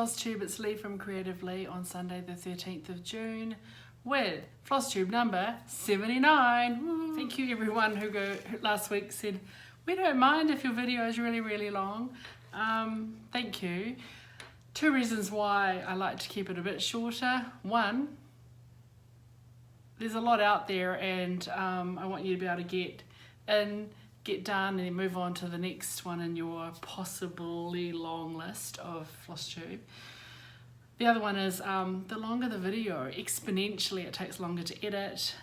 FLOSSTUBE, it's Leigh from Creative Leigh on Sunday the 13th of June with FLOSSTUBE number 79. Woo. Thank you everyone who last week said, we don't mind if your video is really long. Thank you. Two reasons why I like to keep it a bit shorter. One, there's a lot out there and I want you to be able to get done and then move on to the next one in your possibly long list of FLOSSTUBE. The other one is the longer the video, exponentially it takes longer to edit,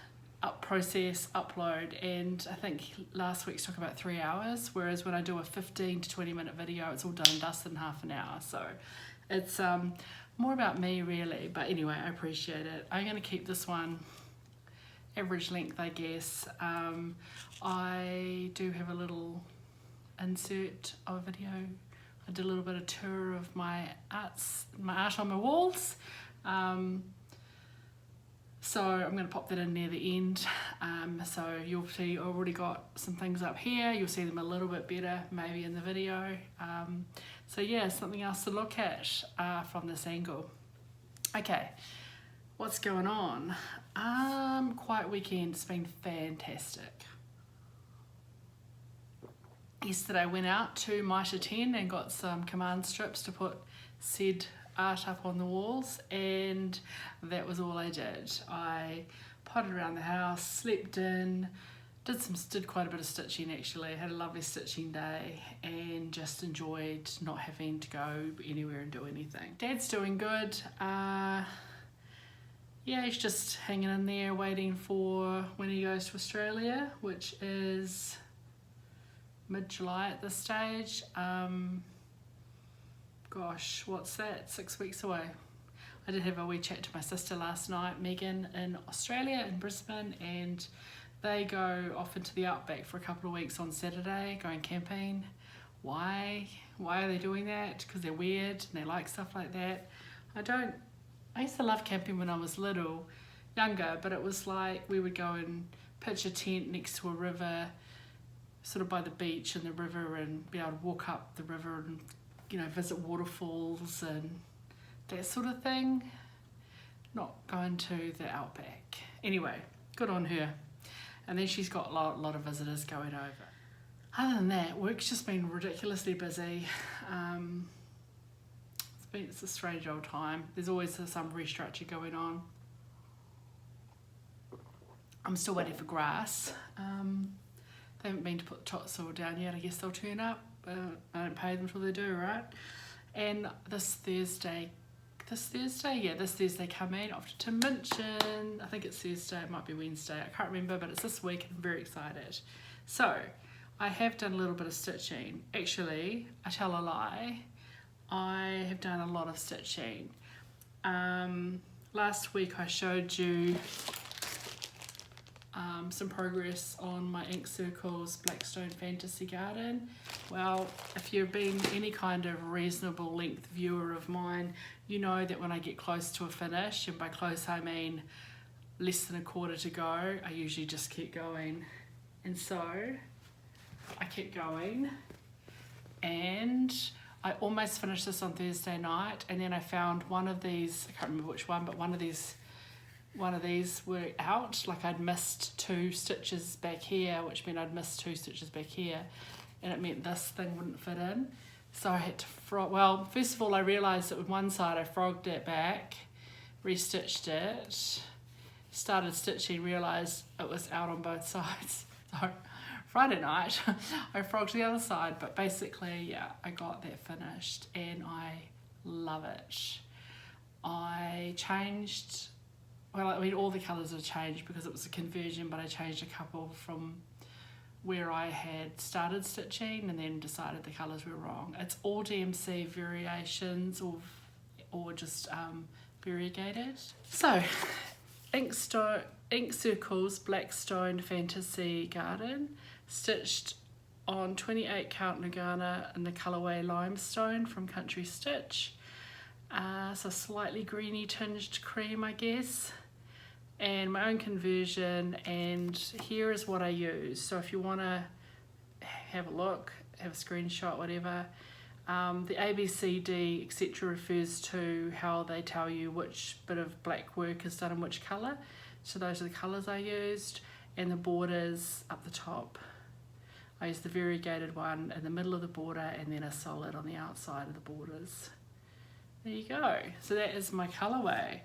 process, upload, and I think last week's took about 3 hours, whereas when I do a 15 to 20 minute video, it's all done and dusted in half an hour. So it's more about me really, but anyway, I appreciate it. I'm going to keep this one average length, I guess. I do have a little insert of a video. I did a little bit of tour of my art on my walls. So I'm going to pop that in near the end. So you'll see I've already got some things up here. You'll see them a little bit better maybe in the video. So yeah, something else to look at from this angle. Okay, what's going on? Quiet weekend, it's been fantastic. Yesterday I went out to Mitre 10 and got some command strips to put said art up on the walls, and that was all I did. I potted around the house, slept in, did quite a bit of stitching actually, had a lovely stitching day and just enjoyed not having to go anywhere and do anything. Dad's doing good. Yeah, he's just hanging in there waiting for when he goes to Australia, which is mid-July at this stage. Gosh, what's that? 6 weeks away. I did have a wee chat to my sister last night, Megan, in Australia, in Brisbane, and they go off into the outback for a couple of weeks on Saturday, going camping. Why? Why are they doing that? Because they're weird and they like stuff like that. I used to love camping when I was younger, but it was like we would go and pitch a tent next to a river, sort of by the beach and the river, and be able to walk up the river and, you know, visit waterfalls and that sort of thing. Not going to the outback. Anyway, good on her. And then she's got a lot of visitors going over. Other than that, work's just been ridiculously busy. It's a strange old time. There's always some restructure going on. I'm still waiting for grass. They haven't been to put topsoil down yet. I guess they'll turn up. I don't pay them until they do, right? And this Thursday come in off to Minchin. I think it's Thursday, it might be Wednesday, I can't remember, but it's this week and I'm very excited. So I have done a little bit of stitching. Actually, I tell a lie, I have done a lot of stitching. Last week I showed you some progress on my Ink Circles Blackstone Fantasy Garden. Well, if you've been any kind of reasonable length viewer of mine, you know that when I get close to a finish, and by close I mean less than a quarter to go, I usually just keep going. And so I kept going, and I almost finished this on Thursday night, and then I found one of these, I can't remember which one, but one of these were out. Like I'd missed 2 stitches back here, which meant I'd missed 2 stitches back here, and it meant this thing wouldn't fit in. So I had to well, first of all I realised that with one side I frogged it back, restitched it, started stitching, realised it was out on both sides. So Friday night I frogged the other side, but basically, yeah, I got that finished and I love it. I changed, well, I mean all the colours have changed because it was a conversion, but I changed a couple from where I had started stitching and then decided the colours were wrong. It's all DMC variations or just variegated. So, Ink Circles Blackstone Fantasy Garden, stitched on 28 count Lugana in the colourway Limestone from Country Stitch. So slightly greeny tinged cream, I guess, and my own conversion, and here is what I use. So if you want to have a look, have a screenshot, whatever, The A, B, C, D, etc. refers to how they tell you which bit of black work is done in which colour. So those are the colours I used. And the borders up the top. I used the variegated one in the middle of the border and then a solid on the outside of the borders. There you go. So that is my colourway.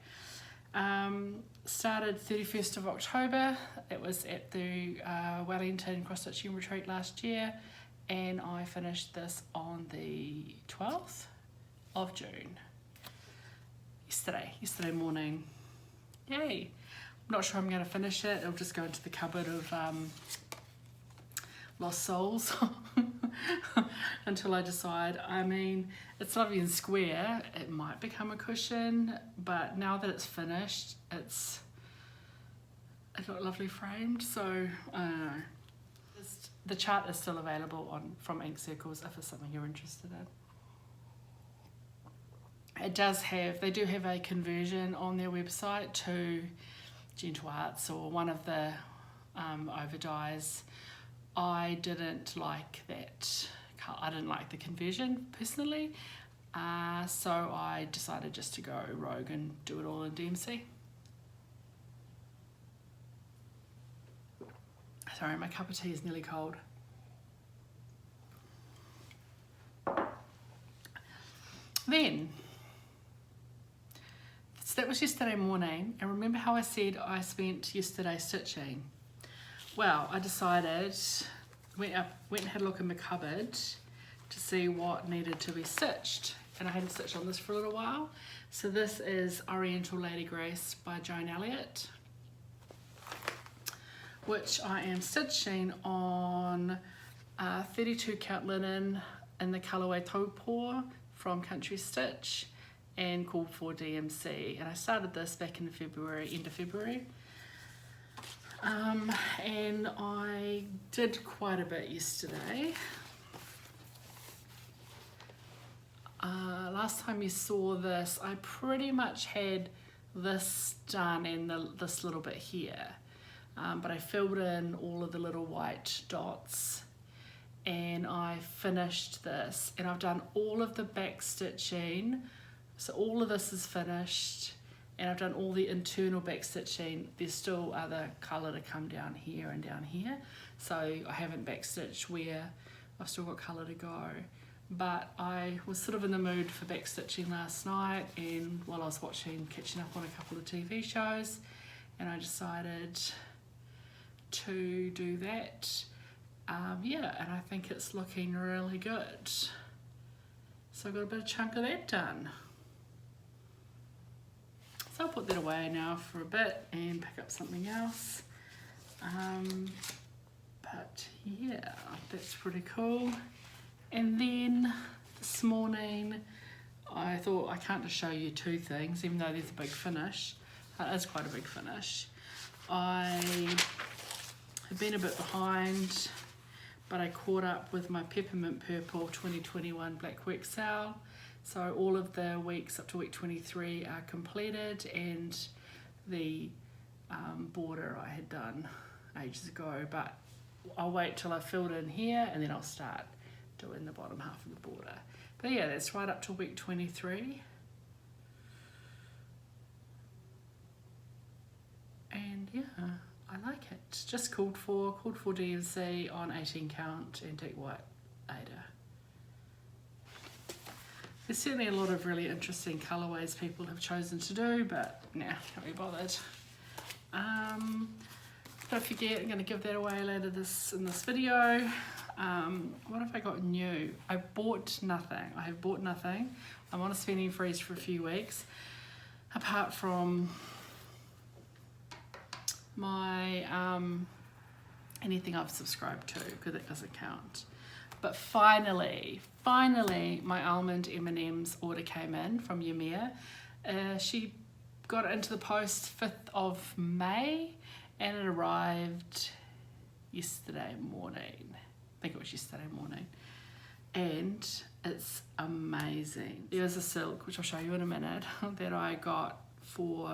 Started 31st of October. It was at the Wellington Cross Stitching Retreat last year, and I finished this on the 12th of June. Yesterday morning. Yay! I'm not sure I'm going to finish it. It'll just go into the cupboard of lost souls until I decide. I mean, it's not even square. It might become a cushion, but now that it's finished, it's got lovely framed. So I don't know. The chart is still available from Ink Circles if it's something you're interested in. They do have a conversion on their website to Gentle Arts or one of the over dyes. I didn't like that. I didn't like the conversion personally, so I decided just to go rogue and do it all in DMC. Sorry, my cup of tea is nearly cold. Then, so that was yesterday morning, and remember how I said I spent yesterday stitching? Well, I decided, went and had a look in the cupboard to see what needed to be stitched, and I hadn't stitched on this for a little while. So this is Oriental Lady Grace by Joan Elliot, which I am stitching on 32 count linen in the colourway Taupo from Country Stitch and called for DMC. And I started this back in February, end of February. And I did quite a bit yesterday. Last time you saw this, I pretty much had this done and this little bit here. But I filled in all of the little white dots and I finished this, and I've done all of the back stitching. So all of this is finished, and I've done all the internal back stitching. There's still other colour to come down here and down here, so I haven't back stitched where I've still got colour to go. But I was sort of in the mood for back stitching last night, and while I was catching up on a couple of TV shows, and I decided to do that. Yeah, and I think it's looking really good. So I've got a bit of chunk of that done. So I'll put that away now for a bit and pick up something else. But yeah, that's pretty cool. And then this morning, I thought I can't just show you two things, even though there's a big finish. It is quite a big finish. I have been a bit behind, but I caught up with my Peppermint Purple 2021 Blackwork SAL. So all of the weeks up to week 23 are completed, and the border I had done ages ago, but I'll wait till I've filled in here and then I'll start doing the bottom half of the border. But yeah, that's right up to week 23. And yeah, I like it. It's just called for DMC on 18 count antique white Aida. There's certainly a lot of really interesting colourways people have chosen to do, but nah, can't be bothered. Don't forget, I'm going to give that away later in this video. What have I got new? I bought nothing. I have bought nothing. I'm on a spending freeze for a few weeks, apart from my anything I've subscribed to, because it doesn't count. But finally, my almond M&M's order came in from Ymir. She got it into the post 5th of May, and it arrived yesterday morning. I think it was yesterday morning. And it's amazing. There's a silk, which I'll show you in a minute, that I got for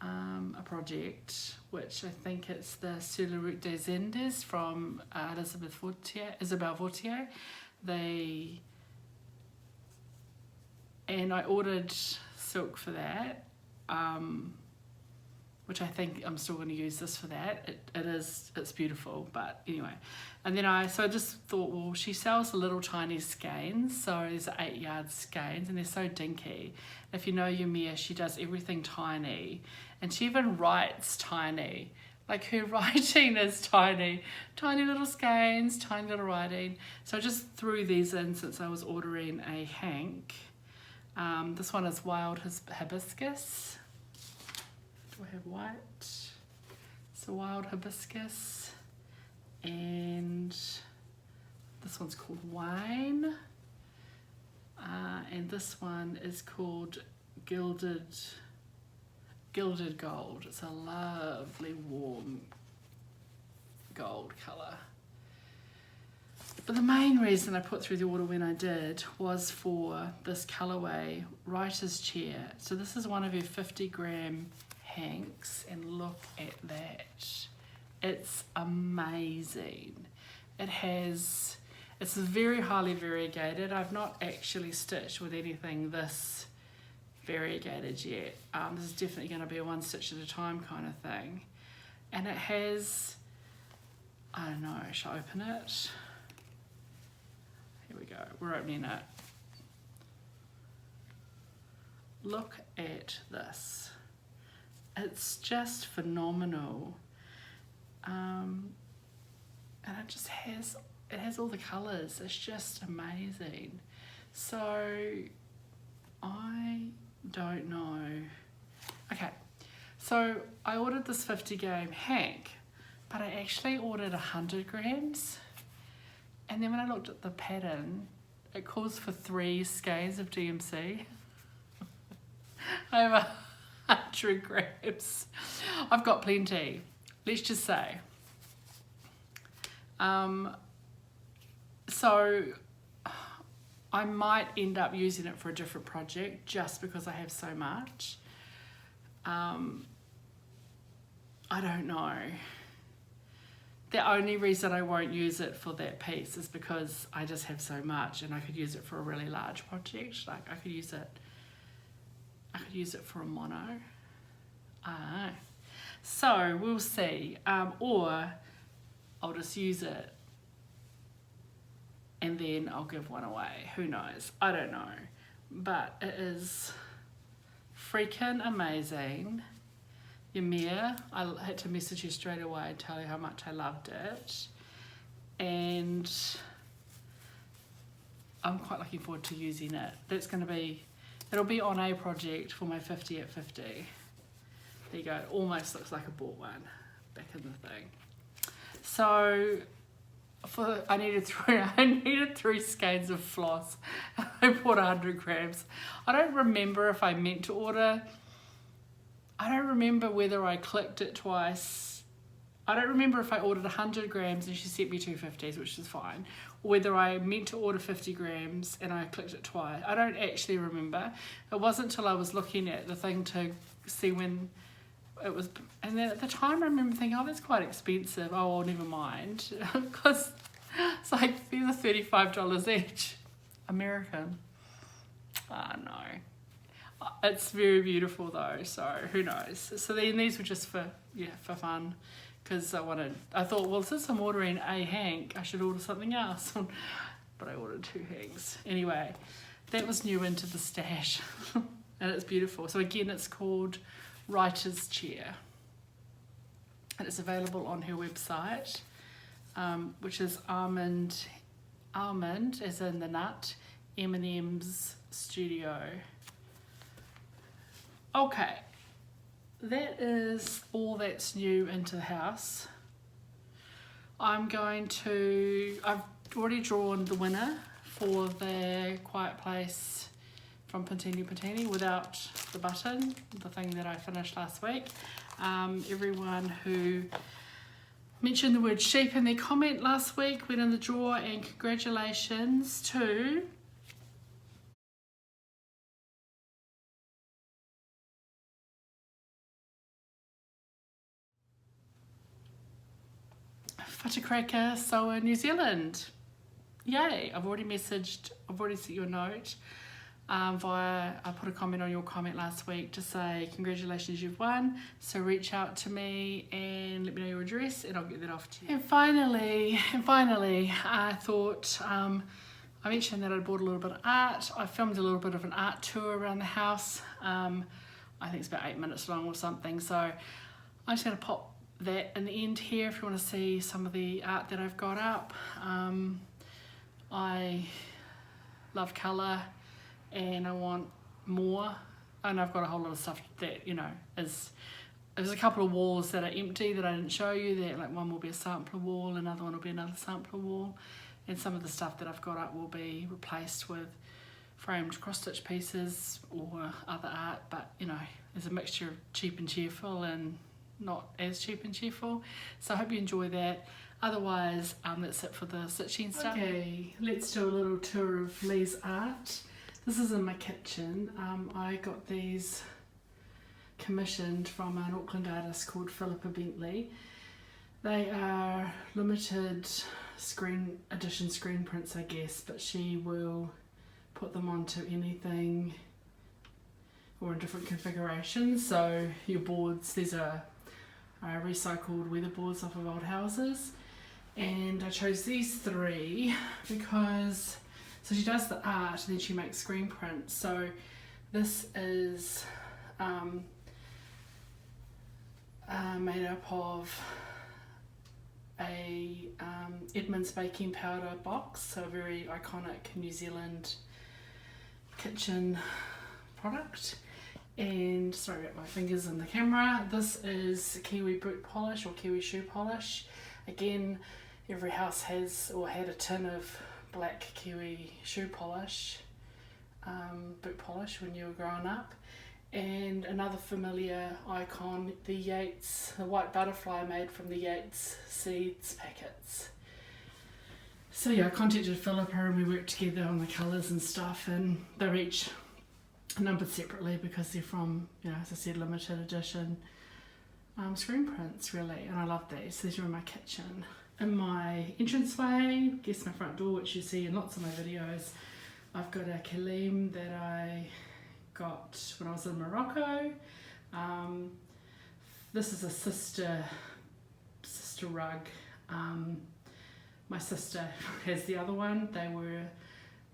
a project, which I think it's the Sur la Route des Indes from Isabelle Vautier. They and I ordered silk for that, which I think I'm still going to use this for that. It's beautiful, but anyway. And then so I just thought, well, she sells the little tiny skeins, so there's 8-yard skeins, and they're so dinky. If you know Yumia, she does everything tiny, and she even writes tiny. Like, her writing is tiny. Tiny little skeins, tiny little writing. So I just threw these in since I was ordering a hank. This one is Wild Hibiscus. Do I have white? It's a Wild Hibiscus. And this one's called Wine. And this one is called Gilded Gold. It's a lovely warm gold colour. But the main reason I put through the order when I did was for this colourway, Writer's Chair. So this is one of her 50-gram hanks, and look at that. It's amazing. It's very highly variegated. I've not actually stitched with anything this variegated yet. This is definitely going to be a one stitch at a time kind of thing. And it has, I don't know, shall I open it? Here we go, we're opening it. Look at this. It's just phenomenal. And it has all the colours. It's just amazing. So I don't know. Okay, so I ordered this 50-gram hank, but I actually ordered 100 grams. And then when I looked at the pattern, it calls for 3 skeins of DMC. I have 100 grams. I've got plenty, let's just say. So I might end up using it for a different project just because I have so much. I don't know. The only reason I won't use it for that piece is because I just have so much, and I could use it for a really large project. Like, I could use it for a mono. I don't know. So we'll see. Or I'll just use it and then I'll give one away. Who knows? I don't know. But it is freaking amazing. Ymir, I had to message you straight away and tell you how much I loved it. And I'm quite looking forward to using it. It'll be on a project for my 50 at 50. There you go, it almost looks like I bought one back in the thing. So I needed 3 skeins of floss. I bought 100 grams. I don't remember if I meant to order. I don't remember whether I clicked it twice. I don't remember if I ordered 100 grams and she sent me 250s, which is fine. Or whether I meant to order 50 grams and I clicked it twice. I don't actually remember. It wasn't until I was looking at the thing to see when it was, and then at the time I remember thinking, oh, that's quite expensive. Oh, well, never mind. Because it's like, these are $35 each. American. Ah, no. It's very beautiful though, so who knows. So then these were just for fun, because I thought, well, since I'm ordering a hank, I should order something else. But I ordered 2 hanks. Anyway, that was new into the stash. And it's beautiful. So again, it's called Writer's Chair. And it's available on her website, which is almond as in the nut, M&M's Studio. Okay, that is all that's new into the house. I've already drawn the winner for the Quiet Place from Pantini without the button, the thing that I finished last week. Everyone who mentioned the word sheep in their comment last week went in the draw, and congratulations to Whatacracka Soa New Zealand. Yay, I've already sent you a note. I put a comment on your comment last week to say congratulations, you've won. So reach out to me and let me know your address and I'll get that off to you. And finally, I thought, I mentioned that I bought a little bit of art. I filmed a little bit of an art tour around the house. I think it's about 8 minutes long or something. So I'm just going to pop that in the end here if you want to see some of the art that I've got up. I love colour and I want more, and I've got a whole lot of stuff that, you know, there's a couple of walls that are empty that I didn't show you. That, like, one will be a sampler wall, another one will be another sampler wall, and some of the stuff that I've got up will be replaced with framed cross-stitch pieces or other art, but you know, there's a mixture of cheap and cheerful and not as cheap and cheerful. So I hope you enjoy that. Otherwise, that's it for the stitching stuff. Okay, let's do a little tour of Leigh's art. This is in my kitchen. I got these commissioned from an Auckland artist called Philippa Bentley. They are limited edition screen prints, I guess, but she will put them onto anything or in different configurations. So your boards, these are recycled weatherboards off of old houses. And I chose these three because, so she does the art and then she makes screen prints. So this is made up of a Edmonds baking powder box, so a very iconic New Zealand kitchen product. And sorry about my fingers in the camera. This is Kiwi boot polish or Kiwi shoe polish. Again, every house has or had a tin of black Kiwi shoe polish, boot polish when you were growing up. And another familiar icon, the Yates, the white butterfly made from the Yates seeds packets. So yeah, I contacted Philippa and we worked together on the colours and stuff, and they're each numbered separately because they're from, you know, as I said, limited edition screen prints really, and I love these. These are in my kitchen. In my entranceway, I guess my front door, which you see in lots of my videos, I've got a kalim that I got when I was in Morocco. This is a sister rug. My sister has the other one. They were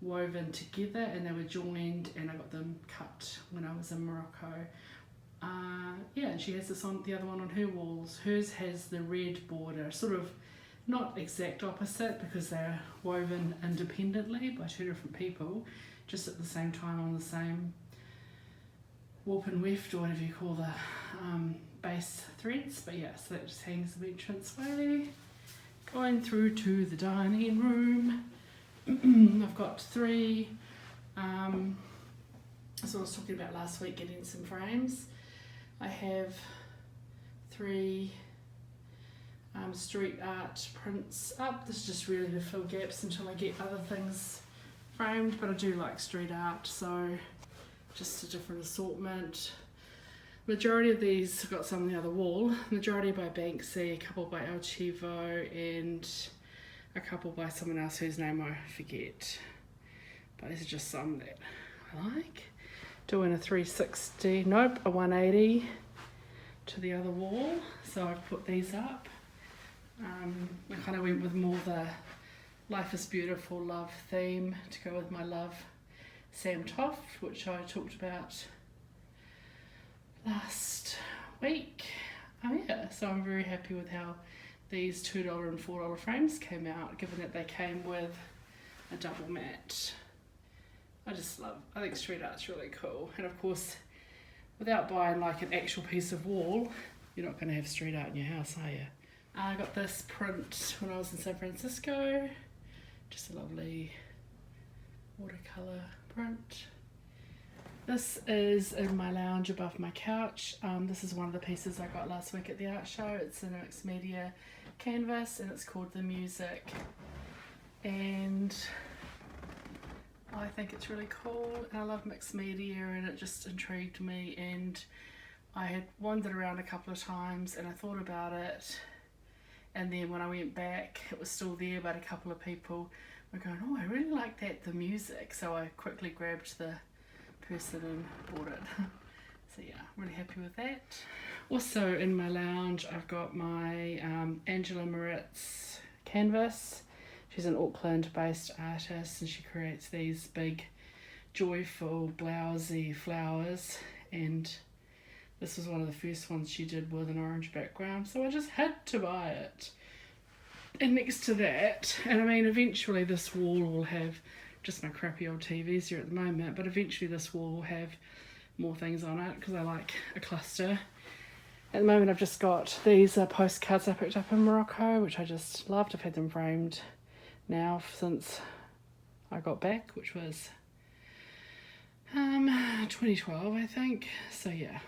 woven together and they were joined, and I got them cut when I was in Morocco. Yeah, and she has this on the other one on her walls. Hers has the red border, sort of not exact opposite because they're woven independently by two different people, just at the same time on the same warp and weft or whatever you call the base threads. But yeah, so that just hangs the entranceway. Going through to the dining room, I've got three, that's what I was talking about last week, getting some frames. I have three street art prints up. This is just really to fill gaps until I get other things framed, but I do like street art, so just a different assortment. Majority of these, I've got some on the other wall, majority by Banksy, a couple by El Chivo, and a couple by someone else whose name I forget. But these are just some that I like. Doing a 360, nope, a 180 to the other wall. So I've put these up. I kind of went with more the Life is Beautiful love theme to go with my love Sam Toft, which I talked about last week. Yeah, so I'm very happy with how these $2 and $4 frames came out, given that they came with a double mat. I think street art's really cool. And of course, without buying like an actual piece of wall, you're not going to have street art in your house, are you? I got this print when I was in San Francisco. Just a lovely watercolour print. This is in my lounge above my couch. This is one of the pieces I got last week at the art show. It's in a mixed media canvas and it's called The Music. And I think it's really cool, and I love mixed media, and it just intrigued me, and I had wandered around a couple of times and I thought about it, and then when I went back it was still there, but a couple of people were going, oh, I really like that, The Music. So I quickly grabbed the person and bought it. So yeah, really happy with that. Also in my lounge I've got my Angela Moritz canvas. She's an Auckland based artist and she creates these big joyful blousy flowers, and this was one of the first ones she did with an orange background, so I just had to buy it. And next to that, and I mean eventually this wall will have just my crappy old TVs here at the moment, but eventually this wall will have more things on it because I like a cluster. At the moment I've just got these postcards I picked up in Morocco, which I just loved. I've had them framed now since I got back, which was 2012 I think. So yeah,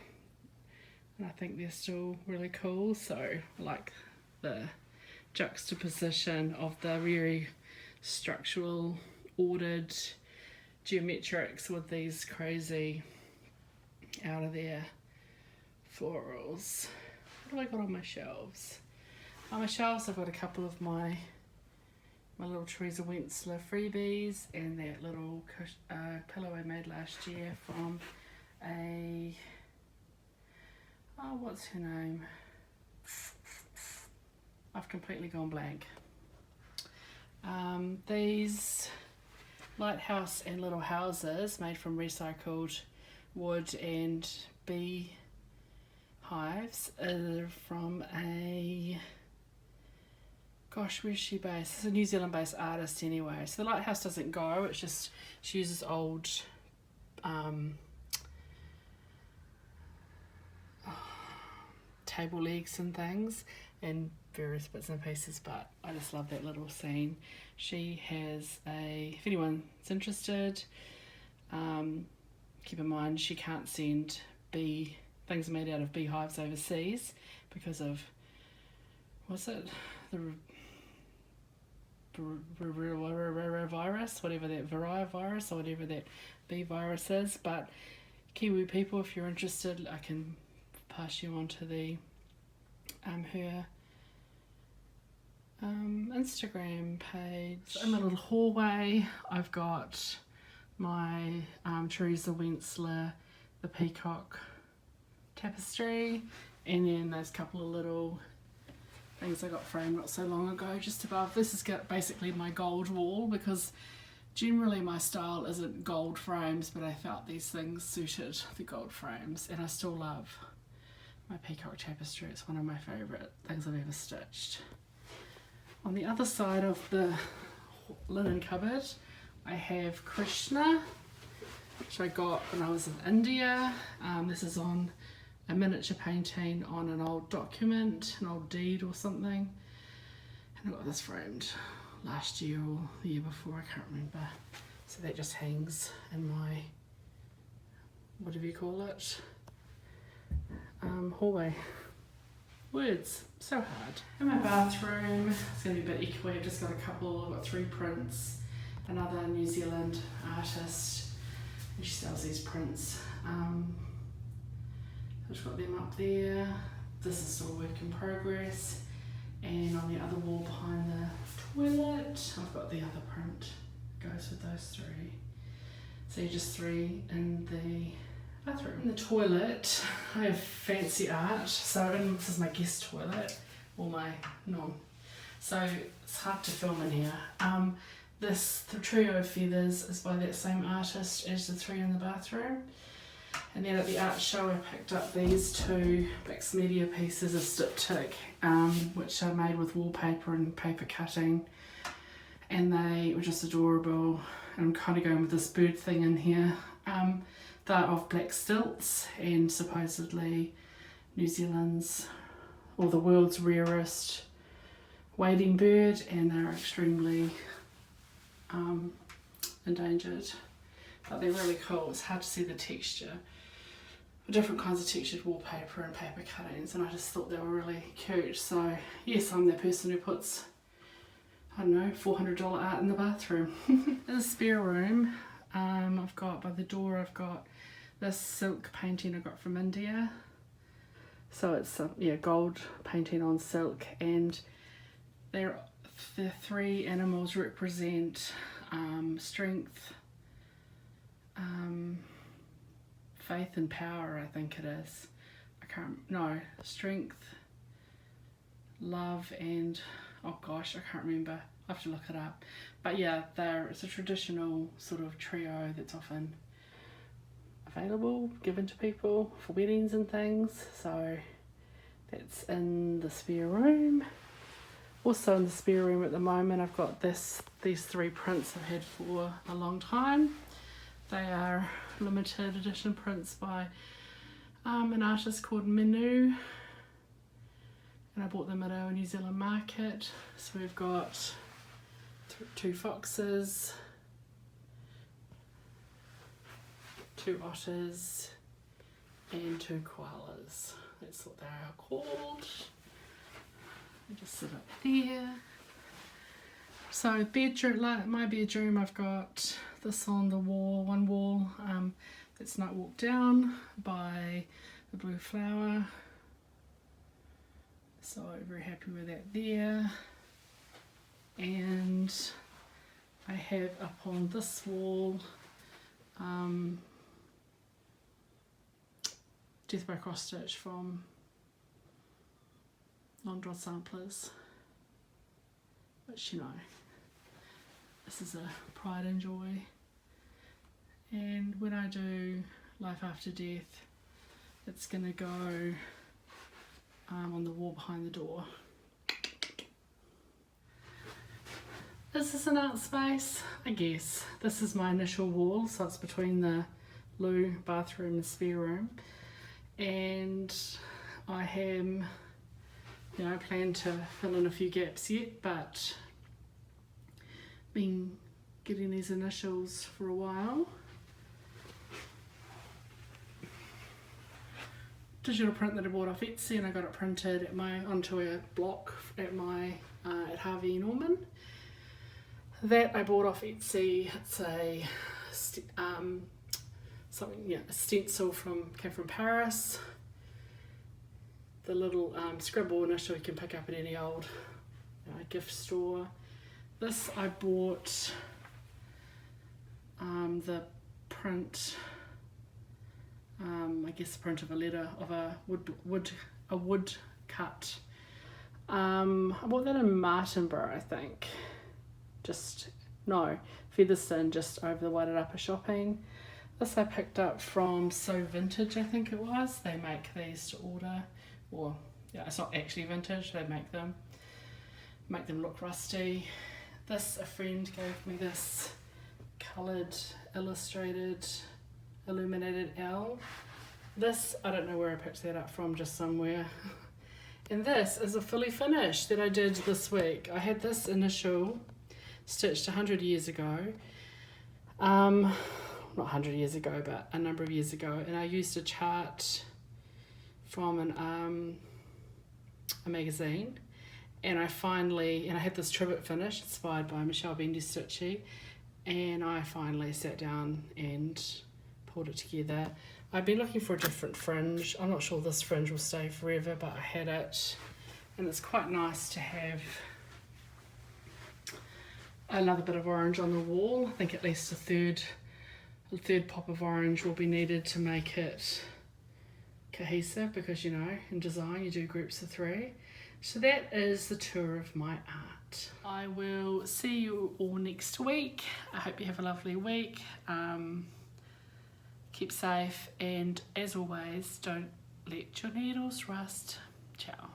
and I think they're still really cool. So I like the juxtaposition of the very structural, ordered geometrics with these crazy out of there florals. What do I got on my shelves? On my shelves I've got a couple of my little Teresa Wentzler freebies and that little pillow I made last year from what's her name? I've completely gone blank. These lighthouse and little houses made from recycled wood and bee hives are from a, gosh, where's she based? It's a New Zealand based artist anyway. So the lighthouse doesn't go, it's just she uses old table legs and things and various bits and pieces, but I just love that little scene. She has if anyone's interested, keep in mind she can't send things made out of beehives overseas because of, what's it, the virus, whatever that virus or whatever that bee virus is. But Kiwi people, if you're interested, I can pass you on to the her Instagram page. So in my little hallway I've got my Teresa Wentzler, the peacock tapestry, and then those couple of little things I got framed not so long ago just above. This is basically my gold wall because generally my style isn't gold frames, but I felt these things suited the gold frames, and I still love my peacock tapestry. It's one of my favourite things I've ever stitched. On the other side of the linen cupboard I have Krishna, which I got when I was in India. This is on a miniature painting on an old document, an old deed or something, and I got this framed last year or the year before, I can't remember. So that just hangs in my, whatever you call it, hallway. Words, so hard. In my bathroom, it's going to be a bit echoey. I've just got I've got 3 prints, another New Zealand artist, and she sells these prints. I've just got them up there. This is still a work in progress. And on the other wall behind the toilet, I've got the other print. Goes with those 3. So just 3 in the bathroom. In the toilet, I have fancy art. So this is my guest toilet, or my non. So it's hard to film in here. The trio of feathers is by that same artist as the 3 in the bathroom. And then at the art show I picked up these 2 Bix Media pieces of Styptic, which are made with wallpaper and paper cutting, and they were just adorable. And I'm kind of going with this bird thing in here. They're of black stilts and supposedly New Zealand's, or the world's rarest wading bird, and they're extremely endangered, but they're really cool. It's hard to see the texture. Different kinds of textured wallpaper and paper cuttings, and I just thought they were really cute. So yes, I'm that person who puts, I don't know, $400 art in the bathroom. In the spare room, I've got, by the door, I've got this silk painting I got from India. So it's gold painting on silk, and the 3 animals represent strength, Faith and Power, I think it is. No, Strength, Love and, oh gosh, I can't remember. I have to look it up. But yeah, it's a traditional sort of trio that's often available, given to people for weddings and things. So that's in the spare room. Also in the spare room at the moment, I've got these 3 prints I've had for a long time. They are limited edition prints by an artist called Minu, and I bought them at our New Zealand market. So we've got 2 foxes, 2 otters, and 2 koalas. That's what they are called. They just sit up there. So bedroom, like my bedroom, I've got this on the wall, one wall that's Night Walk Down by the Blue Flower. So very happy with that there. And I have up on this wall Death by Cross Stitch from Long Drawn Samplers, which, you know, this is a pride and joy. And when I do Life After Death, it's going to go on the wall behind the door. Is this an art space? I guess. This is my initial wall, so it's between the loo, bathroom and spare room. And I am, you know, plan to fill in a few gaps yet, but been getting these initials for a while. Digital print that I bought off Etsy, and I got it printed at onto a block at at Harvey Norman. That I bought off Etsy. It's a a stencil came from Paris. The little scribble initial you can pick up at any old gift store. This I bought the print. I guess the print of a letter of a wood cut. I bought that in Martinborough, I think. Featherston, just over the Wairarapa shopping. This I picked up from So Vintage, I think it was. They make these to order, or yeah, it's not actually vintage. They make them look rusty. A friend gave me this coloured, illustrated, illuminated L. This, I don't know where I picked that up from, just somewhere. And this is a fully finished that I did this week. I had this initial stitched 100 years ago. Not 100 years ago, but a number of years ago. And I used a chart from a magazine. And I had this trivet finish inspired by Michelle Bendy Stitchy. And I finally sat down and pulled it together. I've been looking for a different fringe. I'm not sure this fringe will stay forever, but I had it. And it's quite nice to have another bit of orange on the wall. I think at least a third pop of orange will be needed to make it cohesive, because, you know, in design you do groups of 3. So that is the tour of my art. I will see you all next week. I hope you have a lovely week. Keep safe, and as always, don't let your needles rust. Ciao.